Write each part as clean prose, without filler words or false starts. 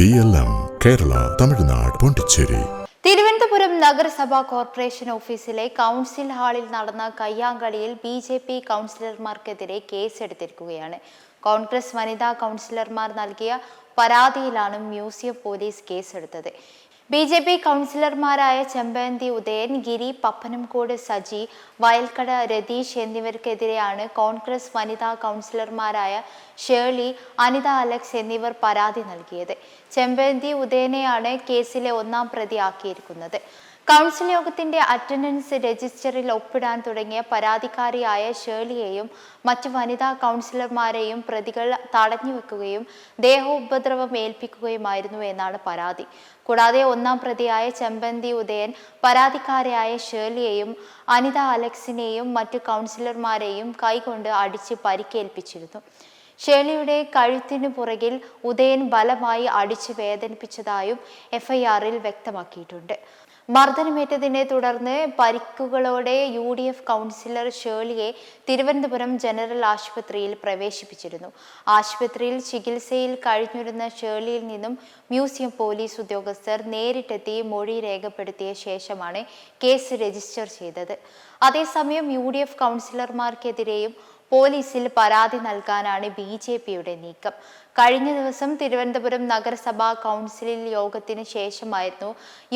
BLM Kerala, Tamil Nadu, Pondicherry. Thiruvananthapuram നഗരസഭാ corporation ഓഫീസിലെ council ഹാളിൽ നടന്ന കയ്യാങ്കളിയിൽ BJP കൗൺസിലർമാർക്കെതിരെ കേസെടുത്തിരിക്കുകയാണ്. കോൺഗ്രസ് വനിതാ കൗൺസിലർമാർ നൽകിയ പരാതിയിലാണ് മ്യൂസിയം പോലീസ് കേസെടുത്തത്. BJP കൗൺസിലർമാരായ ചെമ്പഴന്തി ഉദയൻ, ഗിരി, പപ്പനംകോട് സജി, വയൽക്കട രതീഷ് എന്നിവർക്കെതിരെയാണ് കോൺഗ്രസ് വനിതാ കൗൺസിലർമാരായ ഷേർലി, അനിത അലക്സ് എന്നിവർ പരാതി നൽകിയത്. ചെമ്പഴന്തി ഉദയനെയാണ് കേസിലെ ഒന്നാം പ്രതിയാക്കിയിരിക്കുന്നത്. കൗൺസിൽ യോഗത്തിന്റെ അറ്റൻഡൻസ് രജിസ്റ്ററിൽ ഒപ്പിടാൻ തുടങ്ങിയ പരാതിക്കാരിയായ ഷേർലിയെയും മറ്റ് വനിതാ കൗൺസിലർമാരെയും പ്രതികൾ തടഞ്ഞുവെക്കുകയും ദേഹോപദ്രവം ഏൽപ്പിക്കുകയുമായിരുന്നു എന്നാണ് പരാതി. കൂടാതെ ഒന്നാം പ്രതിയായ ചെമ്പഴന്തി ഉദയൻ പരാതിക്കാരിയായ ഷേർലിയെയും അനിത അലക്സിനെയും മറ്റു കൗൺസിലർമാരെയും കൈകൊണ്ട് അടിച്ച് പരിക്കേൽപ്പിച്ചിരുന്നു. ഷേർലിയുടെ കഴുത്തിനു പുറകിൽ ഉദയൻ ബലമായി അടിച്ച് വേദനിപ്പിച്ചതായും FIR-ൽ വ്യക്തമാക്കിയിട്ടുണ്ട്. മർദ്ദനമേറ്റതിനെ തുടർന്ന് പരിക്കുകളോടെ UDF കൗൺസിലർ ഷേർലിയെ തിരുവനന്തപുരം ജനറൽ ആശുപത്രിയിൽ പ്രവേശിപ്പിച്ചിരുന്നു. ആശുപത്രിയിൽ ചികിത്സയിൽ കഴിഞ്ഞിരുന്ന ഷേർലിയിൽ നിന്നും മ്യൂസിയം പോലീസ് ഉദ്യോഗസ്ഥർ നേരിട്ടെത്തി മൊഴി രേഖപ്പെടുത്തിയ ശേഷമാണ് കേസ് രജിസ്റ്റർ ചെയ്തത്. അതേസമയം UDF കൗൺസിലർമാർക്കെതിരെയും പോലീസിൽ പരാതി നൽകാനാണ് BJPയുടെ നീക്കം. കഴിഞ്ഞ ദിവസം തിരുവനന്തപുരം നഗരസഭാ കൗൺസിൽ യോഗത്തിന് ശേഷമായിരുന്നു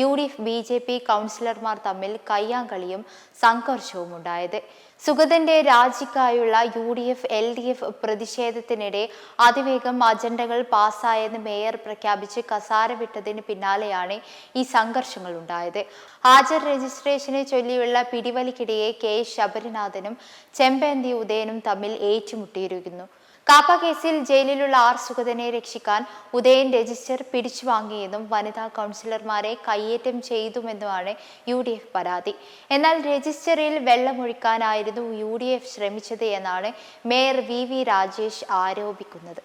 UDF BJP കൗൺസിലർമാർ തമ്മിൽ കയ്യാങ്കളിയും സംഘർഷവും ഉണ്ടായത്. സുഗതന്റെ രാജിക്കായുള്ള UDF LDF പ്രതിഷേധത്തിനിടെ അതിവേഗം അജണ്ടകൾ പാസ്സായെന്ന് മേയർ പ്രഖ്യാപിച്ച് കസാര വിട്ടതിന് പിന്നാലെയാണ് ഈ സംഘർഷങ്ങൾ ഉണ്ടായത്. ഹാജർ രജിസ്ട്രേഷനെ ചൊല്ലിയുള്ള പിടിവലിക്കിടെയെ K ശബരിനാഥനും ചെമ്പഴന്തി ഉദയനും തമ്മിൽ ഏറ്റുമുട്ടിയിരിക്കുന്നു. കാപ്പ കേസിൽ ജയിലിലുള്ള R സുഗതനെ രക്ഷിക്കാൻ ഉദയൻ രജിസ്റ്റർ പിടിച്ചുവാങ്ങിയെന്നും വനിതാ കൗൺസിലർമാരെ കയ്യേറ്റം ചെയ്തുമെന്നുമാണ് UDF പരാതി. എന്നാൽ രജിസ്റ്ററിൽ വെള്ളമൊഴിക്കാനായിരുന്നു UDF ശ്രമിച്ചത് എന്നാണ് മേയർ VV രാജേഷ് ആരോപിക്കുന്നത്.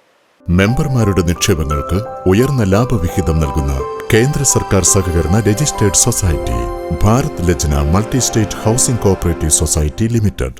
മെമ്പർമാരുടെ നിക്ഷേപങ്ങൾക്ക് ഉയർന്ന ലാഭവിഹിതം നൽകുന്ന കേന്ദ്ര സർക്കാർ സഹകരണ registered society Bharat Lajna multi state housing cooperative society limited.